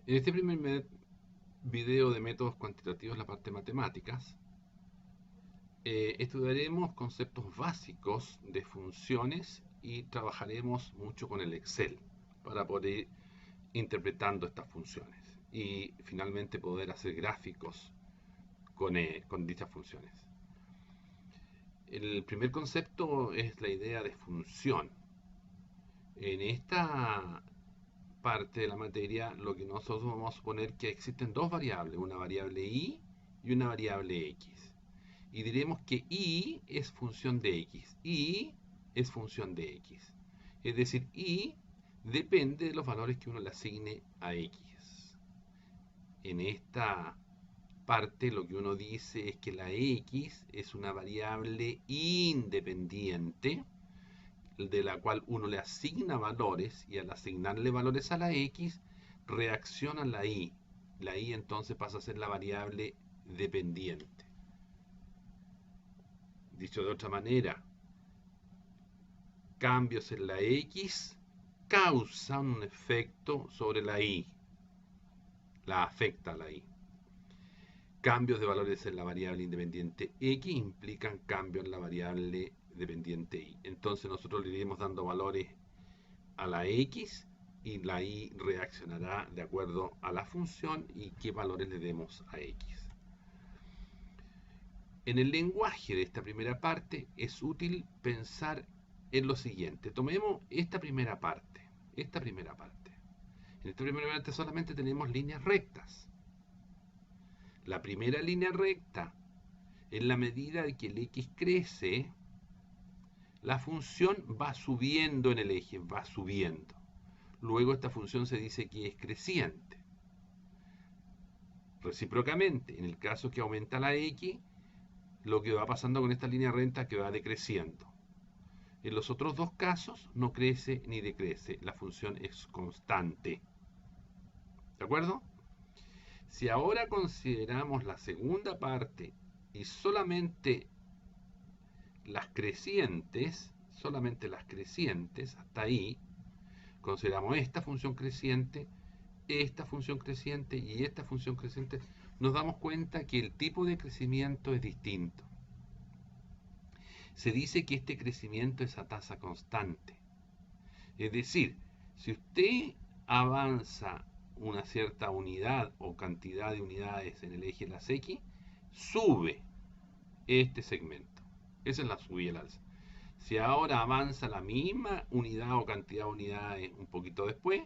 En este primer video de métodos cuantitativos, la parte de matemáticas, estudiaremos conceptos básicos de funciones y trabajaremos mucho con el Excel para poder ir interpretando estas funciones y finalmente poder hacer gráficos con dichas funciones. El primer concepto es la idea de función. En esta parte de la materia, lo que nosotros vamos a suponer que existen dos variables, una variable y una variable x. Y diremos que y es función de x, y es función de x. Es decir, y depende de los valores que uno le asigne a x. En esta parte lo que uno dice es que la x es una variable independiente de la cual uno le asigna valores y al asignarle valores a la x reacciona la y. La y entonces pasa a ser la variable dependiente. Dicho de otra manera, cambios en la x causan un efecto sobre la y, la afecta a la y. Cambios de valores en la variable independiente x implican cambios en la variable dependiente y. Entonces nosotros le iremos dando valores a la x y la y reaccionará de acuerdo a la función y qué valores le demos a x. En el lenguaje de esta primera parte es útil pensar en lo siguiente. Tomemos esta primera parte. En esta primera parte solamente tenemos líneas rectas. La primera línea recta, en la medida de que el x crece, la función va subiendo en el eje, va subiendo. Luego esta función se dice que es creciente. Recíprocamente, en el caso que aumenta la x, lo que va pasando con esta línea recta es que va decreciendo. En los otros dos casos no crece ni decrece, la función es constante. ¿De acuerdo? Si ahora consideramos la segunda parte y solamente las crecientes, hasta ahí, consideramos esta función creciente y esta función creciente, nos damos cuenta que el tipo de crecimiento es distinto. Se dice que este crecimiento es a tasa constante. Es decir, si usted avanza una cierta unidad o cantidad de unidades en el eje de las X, sube este segmento. Esa es la subida y el alza. Si ahora avanza la misma unidad o cantidad de unidades un poquito después,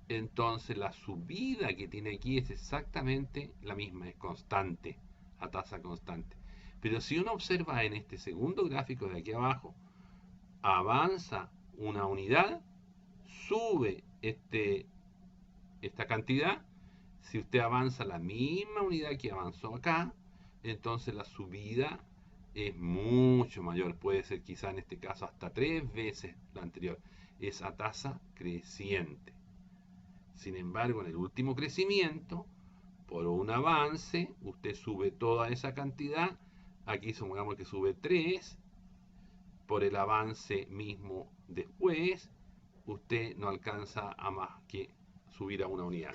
entonces la subida que tiene aquí es exactamente la misma, es constante, a tasa constante. Pero si uno observa en este segundo gráfico de aquí abajo, avanza una unidad, sube esta cantidad. Si usted avanza la misma unidad que avanzó acá, entonces la subida es mucho mayor. Puede ser quizá en este caso hasta 3 veces la anterior. Es a tasa creciente. Sin embargo, en el último crecimiento, por un avance, usted sube toda esa cantidad. Aquí supongamos que sube 3. Por el avance mismo después, usted no alcanza a más que subir a una unidad.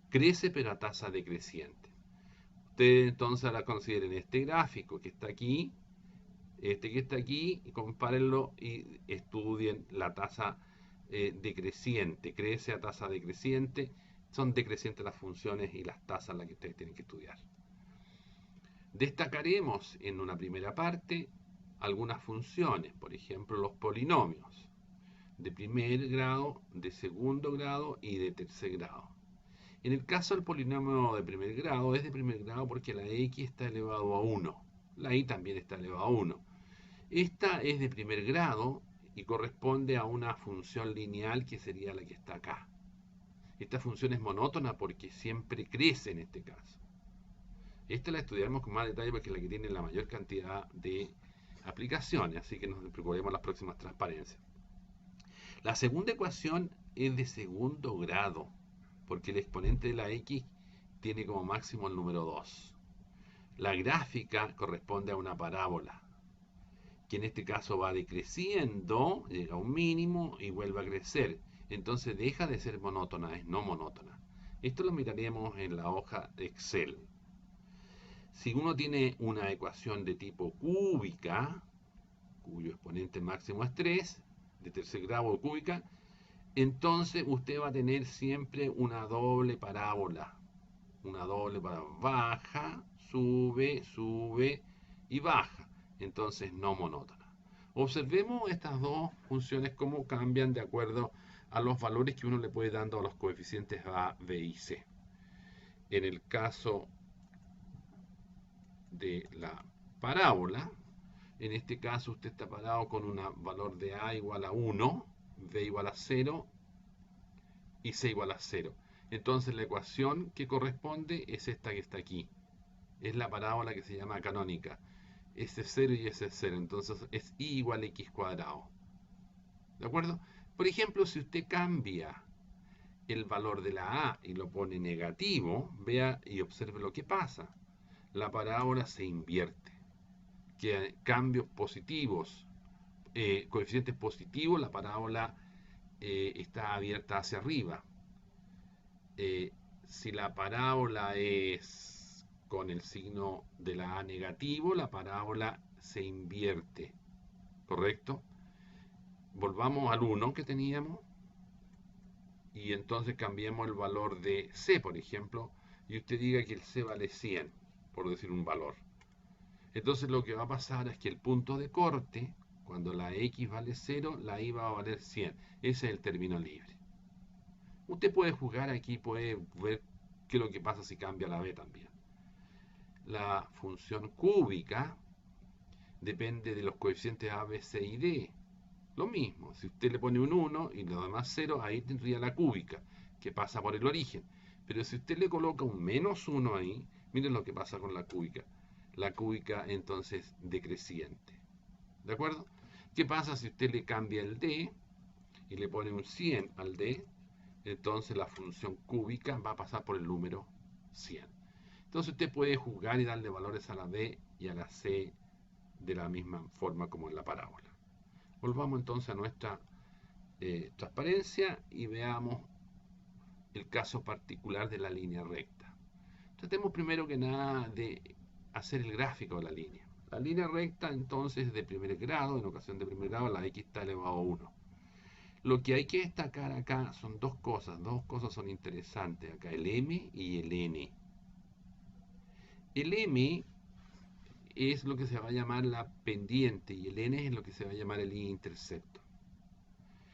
Crece pero a tasa decreciente. Ustedes entonces ahora consideren este gráfico que está aquí, este que está aquí, y compárenlo y estudien la tasa decreciente. Crece a tasa decreciente. Son decrecientes las funciones y las tasas las que ustedes tienen que estudiar. Destacaremos en una primera parte algunas funciones, por ejemplo los polinomios de primer grado, de segundo grado y de tercer grado. En el caso del polinomio de primer grado, es de primer grado porque la x está elevado a 1. La y también está elevado a 1. Esta es de primer grado y corresponde a una función lineal que sería la que está acá. Esta función es monótona porque siempre crece en este caso. Esta la estudiaremos con más detalle porque es la que tiene la mayor cantidad de aplicaciones, así que nos preocuparemos las próximas transparencias. La segunda ecuación es de segundo grado, porque el exponente de la x tiene como máximo el número 2. La gráfica corresponde a una parábola, que en este caso va decreciendo, llega a un mínimo y vuelve a crecer. Entonces deja de ser monótona, es no monótona. Esto lo miraremos en la hoja de Excel. Si uno tiene una ecuación de tipo cúbica, cuyo exponente máximo es 3, de tercer grado cúbica, entonces usted va a tener siempre una doble parábola. Una doble parábola. Baja, sube, sube y baja. Entonces no monótona. Observemos estas dos funciones cómo cambian de acuerdo a los valores que uno le puede dando a los coeficientes A, B y C. En el caso de la parábola, en este caso usted está parado con un valor de A igual a 1, B igual a 0 y C igual a 0. Entonces la ecuación que corresponde es esta que está aquí. Es la parábola que se llama canónica. S es 0 y S es 0. Entonces es I igual a X cuadrado. ¿De acuerdo? Por ejemplo, si usted cambia el valor de la A y lo pone negativo, vea y observe lo que pasa. La parábola se invierte. Que cambios positivos, coeficientes positivos, la parábola está abierta hacia arriba. Si la parábola es con el signo de la A negativo, la parábola se invierte. ¿Correcto? Volvamos al 1 que teníamos y entonces cambiemos el valor de C, por ejemplo, y usted diga que el C vale 100, por decir un valor. Entonces lo que va a pasar es que el punto de corte, cuando la X vale 0, la Y va a valer 100. Ese es el término libre. Usted puede jugar aquí, puede ver qué es lo que pasa si cambia la B también. La función cúbica depende de los coeficientes A, B, C y D. Lo mismo, si usted le pone un 1 y lo demás 0, ahí tendría la cúbica, que pasa por el origen. Pero si usted le coloca un menos 1 ahí, miren lo que pasa con la cúbica. La cúbica entonces decreciente. ¿De acuerdo? ¿Qué pasa si usted le cambia el D y le pone un 100 al D? Entonces la función cúbica va a pasar por el número 100. Entonces usted puede jugar y darle valores a la B y a la C de la misma forma como en la parábola. Volvamos entonces a nuestra transparencia y veamos el caso particular de la línea recta. Tratemos primero que nada de hacer el gráfico de la línea. La línea recta entonces de primer grado, en ocasión de primer grado la X está elevado a 1. Lo que hay que destacar acá son dos cosas son interesantes acá, el M y el N. El M es lo que se va a llamar la pendiente y el N es lo que se va a llamar el intercepto.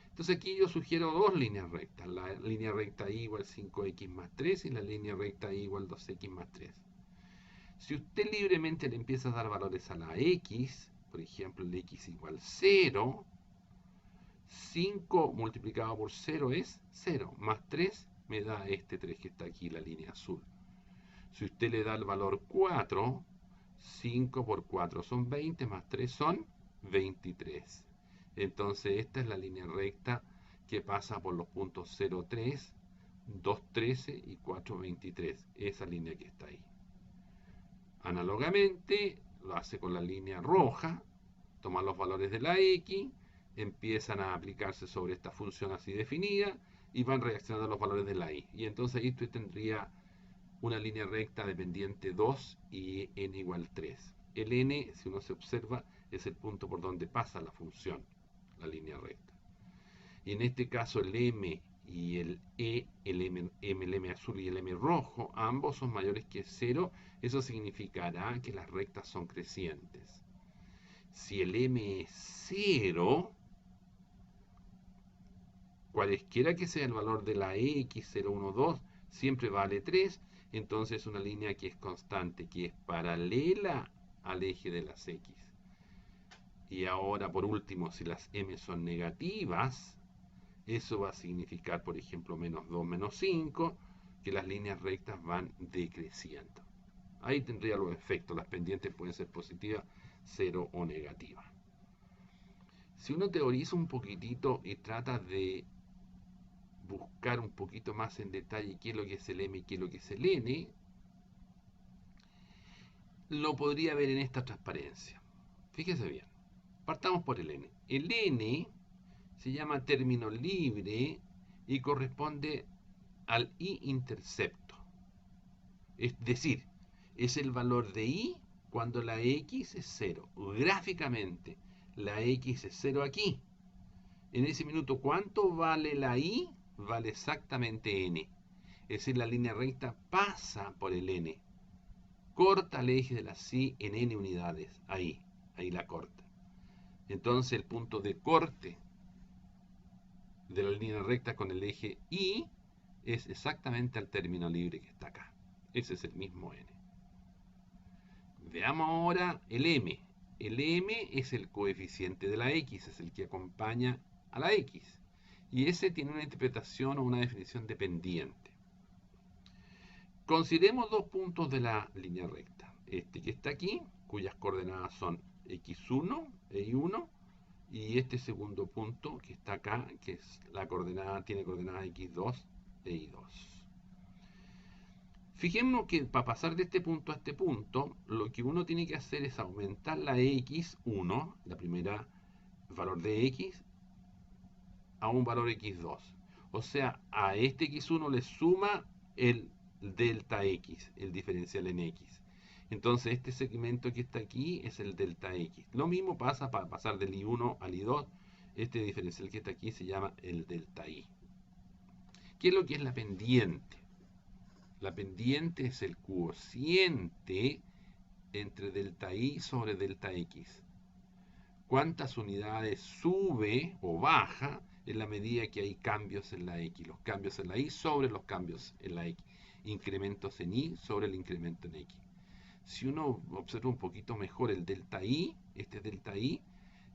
Entonces aquí yo sugiero dos líneas rectas, la línea recta Y igual 5X más 3 y la línea recta Y igual 2X más 3. Si usted libremente le empieza a dar valores a la X, por ejemplo el X igual 0, 5 multiplicado por 0 es 0, más 3 me da este 3 que está aquí, la línea azul. Si usted le da el valor 4, 5 por 4 son 20, más 3 son 23. Entonces esta es la línea recta que pasa por los puntos 0, 3, 2, 13 y 4, 23. Esa línea que está ahí. Análogamente lo hace con la línea roja, toma los valores de la X, empiezan a aplicarse sobre esta función así definida y van reaccionando a los valores de la Y. Y entonces ahí usted tendría una línea recta de pendiente 2 y n igual 3. El n, si uno se observa, es el punto por donde pasa la función, la línea recta. Y en este caso el m y el e, el m azul y el m rojo, ambos son mayores que 0. Eso significará que las rectas son crecientes. Si el m es 0, cualesquiera que sea el valor de la x, 0, 1, 2, siempre vale 3. Entonces una línea que es constante, que es paralela al eje de las X. Y ahora, por último, si las M son negativas, eso va a significar, por ejemplo, menos 2, menos 5, que las líneas rectas van decreciendo. Ahí tendría los efectos, las pendientes pueden ser positivas, 0 o negativas. Si uno teoriza un poquitito y trata de buscar un poquito más en detalle qué es lo que es el M y qué es lo que es el N, lo podría ver en esta transparencia. Fíjese bien. Partamos por el N. El N se llama término libre y corresponde al y-intercepto. Es decir, es el valor de y cuando la x es 0. Gráficamente, la x es 0 aquí. En ese minuto, ¿cuánto vale la y? Vale exactamente n. Es decir, la línea recta pasa por el n. Corta el eje de la y en n unidades. Ahí la corta. Entonces el punto de corte de la línea recta con el eje y es exactamente al término libre que está acá. Ese es el mismo n. Veamos ahora el m. El m es el coeficiente de la x, es el que acompaña a la x. Y ese tiene una interpretación o una definición dependiente. Consideremos dos puntos de la línea recta. Este que está aquí, cuyas coordenadas son x1 e y1, y este segundo punto que está acá, que es tiene coordenadas x2 e y2. Fijémonos que para pasar de este punto a este punto, lo que uno tiene que hacer es aumentar la x1, la primera valor de x, a un valor x2. O sea, a este x1 le suma el delta x, el diferencial en x. Entonces este segmento que está aquí es el delta x. Lo mismo pasa para pasar del i1 al i2. Este diferencial que está aquí se llama el delta y. ¿Qué es lo que es la pendiente? La pendiente es el cociente entre delta y sobre delta x. ¿Cuántas unidades sube o baja en la medida que hay cambios en la x? Los cambios en la y sobre los cambios en la x. Incrementos en y sobre el incremento en x. Si uno observa un poquito mejor el delta y, este delta y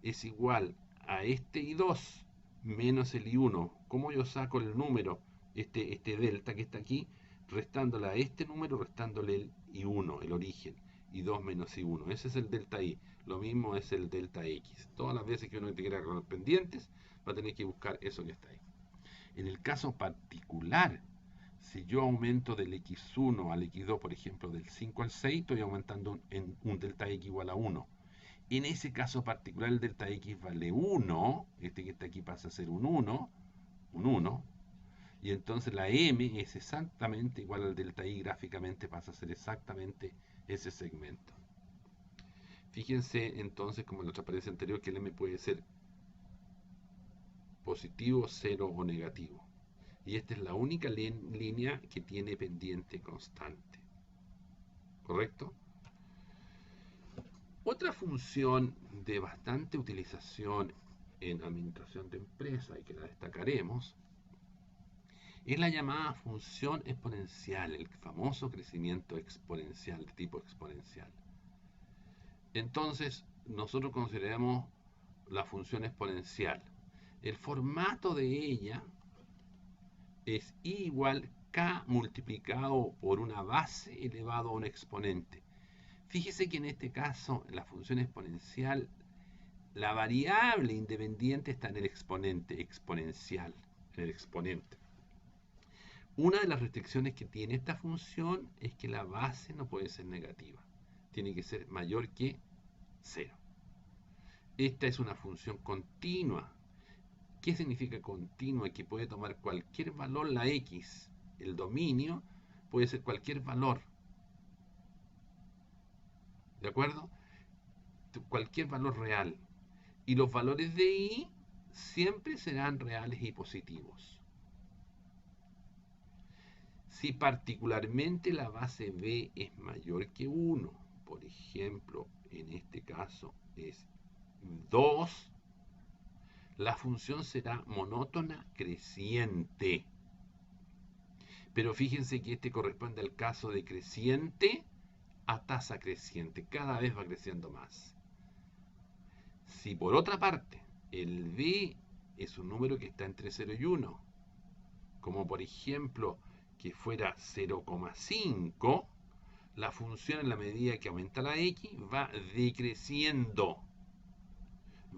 es igual a este i2 menos el i1. ¿Cómo yo saco el número, este delta que está aquí? Restándole a este número, restándole el i1, el origen, i2 menos i1. Ese es el delta y. Lo mismo es el delta x. Todas las veces que uno quiera con los pendientes, va a tener que buscar eso que está ahí. En el caso particular, si yo aumento del x1 al x2, por ejemplo, del 5 al 6, estoy aumentando en un delta x igual a 1. En ese caso particular, el delta x vale 1. Este que está aquí pasa a ser un 1. Y entonces la m es exactamente igual al delta y, gráficamente pasa a ser exactamente ese segmento. Fíjense entonces, como en la otra parencia anterior, que el m puede ser positivo, 0 o negativo. Y esta es la única línea que tiene pendiente constante. ¿Correcto? Otra función de bastante utilización en administración de empresas, y que la destacaremos, es la llamada función exponencial, el famoso crecimiento exponencial, de tipo exponencial. Entonces, nosotros consideramos la función exponencial. El formato de ella es I igual K multiplicado por una base elevado a un exponente. Fíjese que en este caso, en la función exponencial, la variable independiente está en el exponente exponencial, en el exponente. Una de las restricciones que tiene esta función es que la base no puede ser negativa. Tiene que ser mayor que 0. Esta es una función continua. ¿Qué significa continua? Que puede tomar cualquier valor, la x, el dominio, puede ser cualquier valor. ¿De acuerdo? Cualquier valor real. Y los valores de y siempre serán reales y positivos. Si particularmente la base b es mayor que 1, por ejemplo, en este caso es 2, la función será monótona creciente. Pero fíjense que este corresponde al caso de creciente a tasa creciente. Cada vez va creciendo más. Si por otra parte el b es un número que está entre 0 y 1, como por ejemplo que fuera 0,5, la función en la medida que aumenta la x va decreciendo.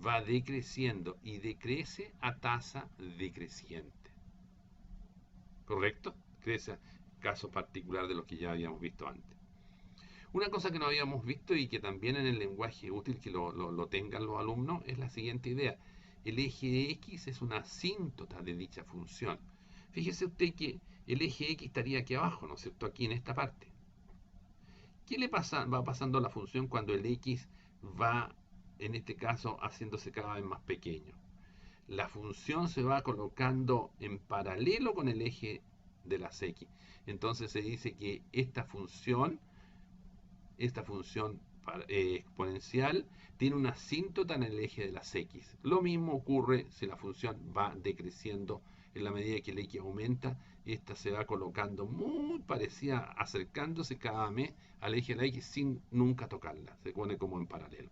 Va decreciendo y decrece a tasa decreciente. ¿Correcto? Crece, caso particular de los que ya habíamos visto antes. Una cosa que no habíamos visto y que también en el lenguaje útil que lo tengan los alumnos es la siguiente idea. El eje de x es una asíntota de dicha función. Fíjese usted que el eje X estaría aquí abajo, ¿no es cierto? Aquí en esta parte. ¿Qué le pasa, va pasando a la función cuando el X va, en este caso, haciéndose cada vez más pequeño? La función se va colocando en paralelo con el eje de las X. Entonces se dice que esta función exponencial tiene una asíntota en el eje de las X. Lo mismo ocurre si la función va decreciendo en la medida que el X aumenta. Esta se va colocando muy parecida, acercándose cada vez al eje de la X sin nunca tocarla. Se pone como en paralelo.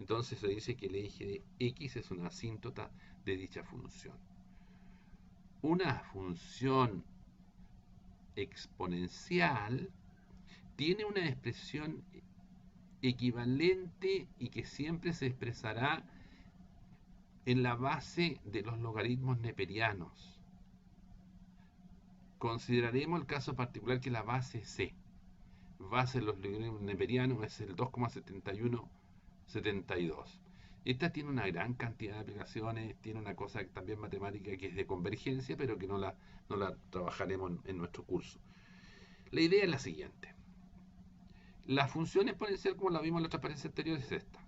Entonces se dice que el eje de X es una asíntota de dicha función. Una función exponencial tiene una expresión equivalente y que siempre se expresará en la base de los logaritmos neperianos. Consideraremos el caso particular que la base C, base de los logaritmos neperianos, es el 2,7172. Esta tiene una gran cantidad de aplicaciones, tiene una cosa también matemática que es de convergencia, pero que no la trabajaremos en nuestro curso. La idea es la siguiente. La función exponencial, como la vimos en la transparencia anterior, es esta.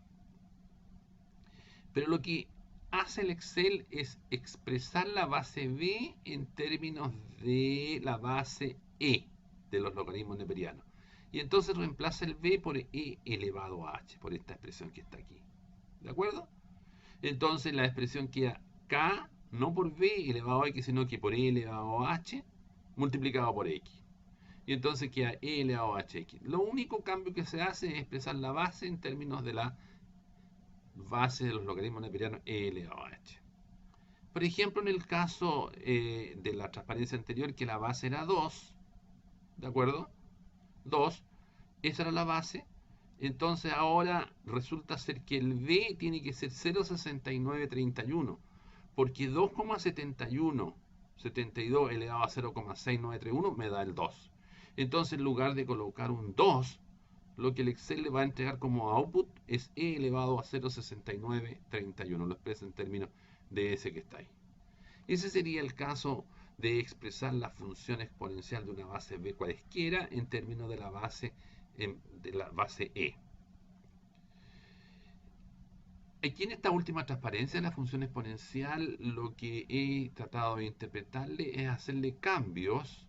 Pero lo que hace el Excel es expresar la base B en términos de la base E de los logaritmos neperianos. Y entonces reemplaza el B por E elevado a H, por esta expresión que está aquí. ¿De acuerdo? Entonces la expresión queda K, no por B elevado a X, sino que por E elevado a H, multiplicado por X. Y entonces queda E elevado a HX. Lo único cambio que se hace es expresar la base en términos de la base de los logaritmos neperianos E elevado a H. Por ejemplo, en el caso de la transparencia anterior, que la base era 2, ¿de acuerdo? 2, esa era la base. Entonces ahora resulta ser que el B tiene que ser 0,6931, porque 2,7172 elevado a 0,6931 me da el 2. Entonces, en lugar de colocar un 2, lo que el Excel le va a entregar como output es E elevado a 0,6931. Lo expresa en términos de ese que está ahí. Ese sería el caso de expresar la función exponencial de una base B cualesquiera en términos de la base E. Aquí en esta última transparencia de la función exponencial, lo que he tratado de interpretarle es hacerle cambios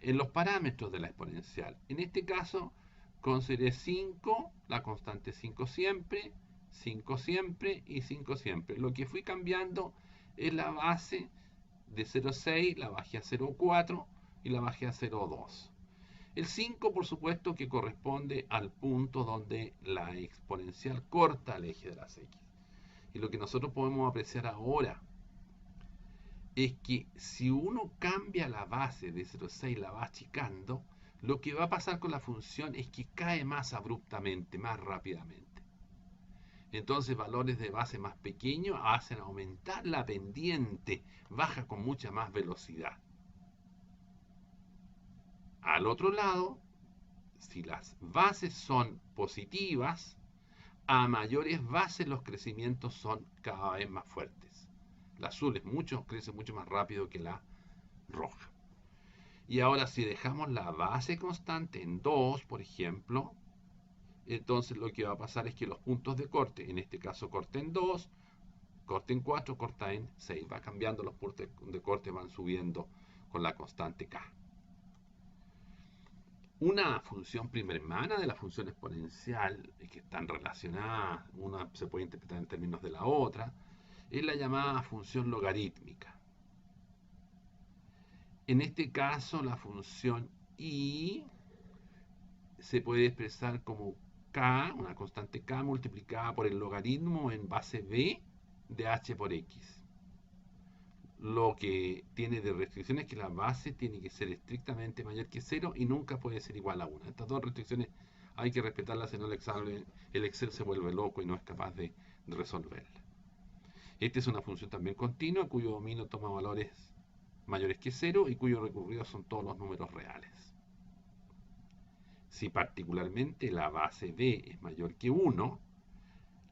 en los parámetros de la exponencial. En este caso, consideré 5, la constante 5 siempre, 5 siempre y 5 siempre. Lo que fui cambiando es la base de 0,6, la bajé a 0,4 y la bajé a 0,2. El 5, por supuesto, que corresponde al punto donde la exponencial corta el eje de las X. Y lo que nosotros podemos apreciar ahora es que si uno cambia la base de 0,6, la va achicando, lo que va a pasar con la función es que cae más abruptamente, más rápidamente. Entonces valores de base más pequeños hacen aumentar la pendiente, baja con mucha más velocidad. Al otro lado, si las bases son positivas, a mayores bases los crecimientos son cada vez más fuertes. La azul crece mucho más rápido que la roja. Y ahora si dejamos la base constante en 2, por ejemplo, entonces lo que va a pasar es que los puntos de corte, en este caso corte en 2, corte en 4, corta en 6. Va cambiando, los puntos de corte van subiendo con la constante K. Una función prima hermana de la función exponencial, que están relacionadas, una se puede interpretar en términos de la otra, es la llamada función logarítmica. En este caso, la función I se puede expresar como K, una constante K multiplicada por el logaritmo en base B de H por X. Lo que tiene de restricción es que la base tiene que ser estrictamente mayor que 0 y nunca puede ser igual a 1. Estas dos restricciones hay que respetarlas, si no el Excel se vuelve loco y no es capaz de resolverla. Esta es una función también continua cuyo dominio toma valores mayores que 0 y cuyos recurridos son todos los números reales. Si particularmente la base B es mayor que 1,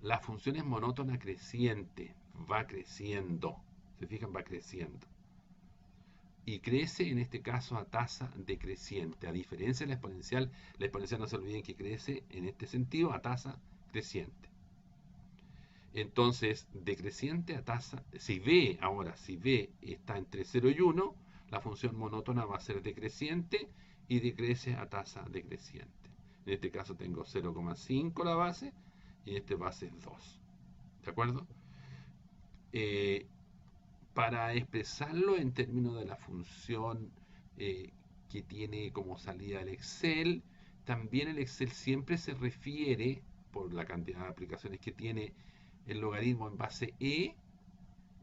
la función es monótona creciente, va creciendo. ¿Se fijan? Va creciendo. Y crece en este caso a tasa decreciente. A diferencia de la exponencial no se olviden que crece en este sentido a tasa creciente. Entonces, decreciente a tasa, si B está entre 0 y 1, la función monótona va a ser decreciente y decrece a tasa decreciente. En este caso tengo 0,5 la base y este base es 2. ¿De acuerdo? Eh, para expresarlo en términos de la función que tiene como salida el Excel, también el Excel siempre se refiere, por la cantidad de aplicaciones que tiene, el logaritmo en base E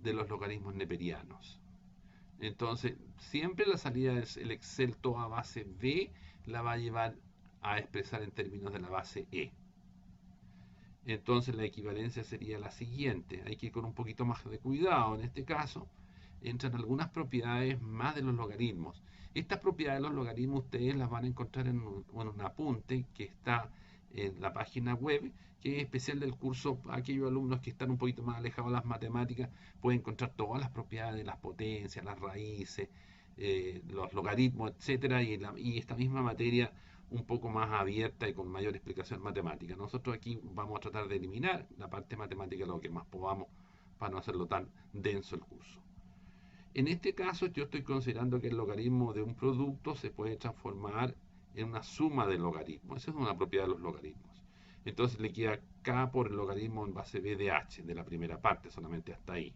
de los logaritmos neperianos. Entonces, siempre la salida del Excel toda base B la va a llevar a expresar en términos de la base E. Entonces la equivalencia sería la siguiente. Hay que ir con un poquito más de cuidado. En este caso, entran algunas propiedades más de los logaritmos. Estas propiedades de los logaritmos ustedes las van a encontrar en un apunte que está en la página web, que es especial del curso. Aquellos alumnos que están un poquito más alejados de las matemáticas pueden encontrar todas las propiedades de las potencias, las raíces, los logaritmos, etcétera, y esta misma materia un poco más abierta y con mayor explicación matemática. Nosotros aquí vamos a tratar de eliminar la parte matemática lo que más podamos para no hacerlo tan denso el curso. En este caso yo estoy considerando que el logaritmo de un producto se puede transformar en una suma de logaritmos. Esa es una propiedad de los logaritmos. Entonces le queda K por el logaritmo en base B de H, de la primera parte, solamente hasta ahí.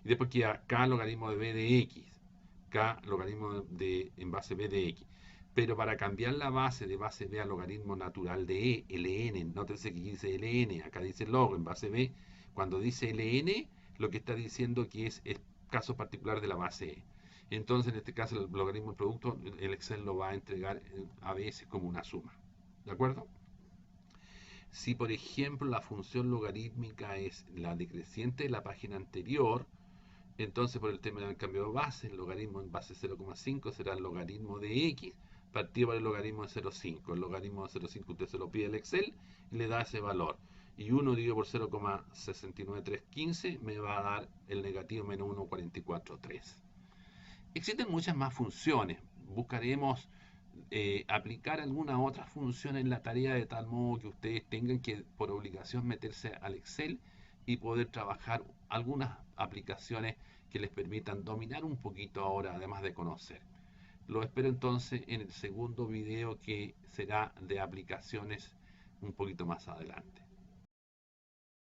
Y después queda K logaritmo de B de X, K logaritmo en base B de X. Pero para cambiar la base de base B al logaritmo natural de E, ln, nótese que dice ln, acá dice log en base B. Cuando dice ln, lo que está diciendo que es el caso particular de la base E. Entonces, en este caso, el logaritmo del producto, el Excel lo va a entregar a veces como una suma. ¿De acuerdo? Si, por ejemplo, la función logarítmica es la decreciente de la página anterior, entonces por el tema del cambio de base, el logaritmo en base 0,5 será el logaritmo de x partido por el logaritmo de 0,5. El logaritmo de 0,5 usted se lo pide al Excel y le da ese valor. Y 1 dividido por 0,69315 me va a dar el negativo menos 1,443. Existen muchas más funciones. Buscaremos aplicar alguna otra función en la tarea de tal modo que ustedes tengan que por obligación meterse al Excel y poder trabajar algunas aplicaciones que les permitan dominar un poquito ahora, además de conocer. Lo espero entonces en el segundo video, que será de aplicaciones un poquito más adelante.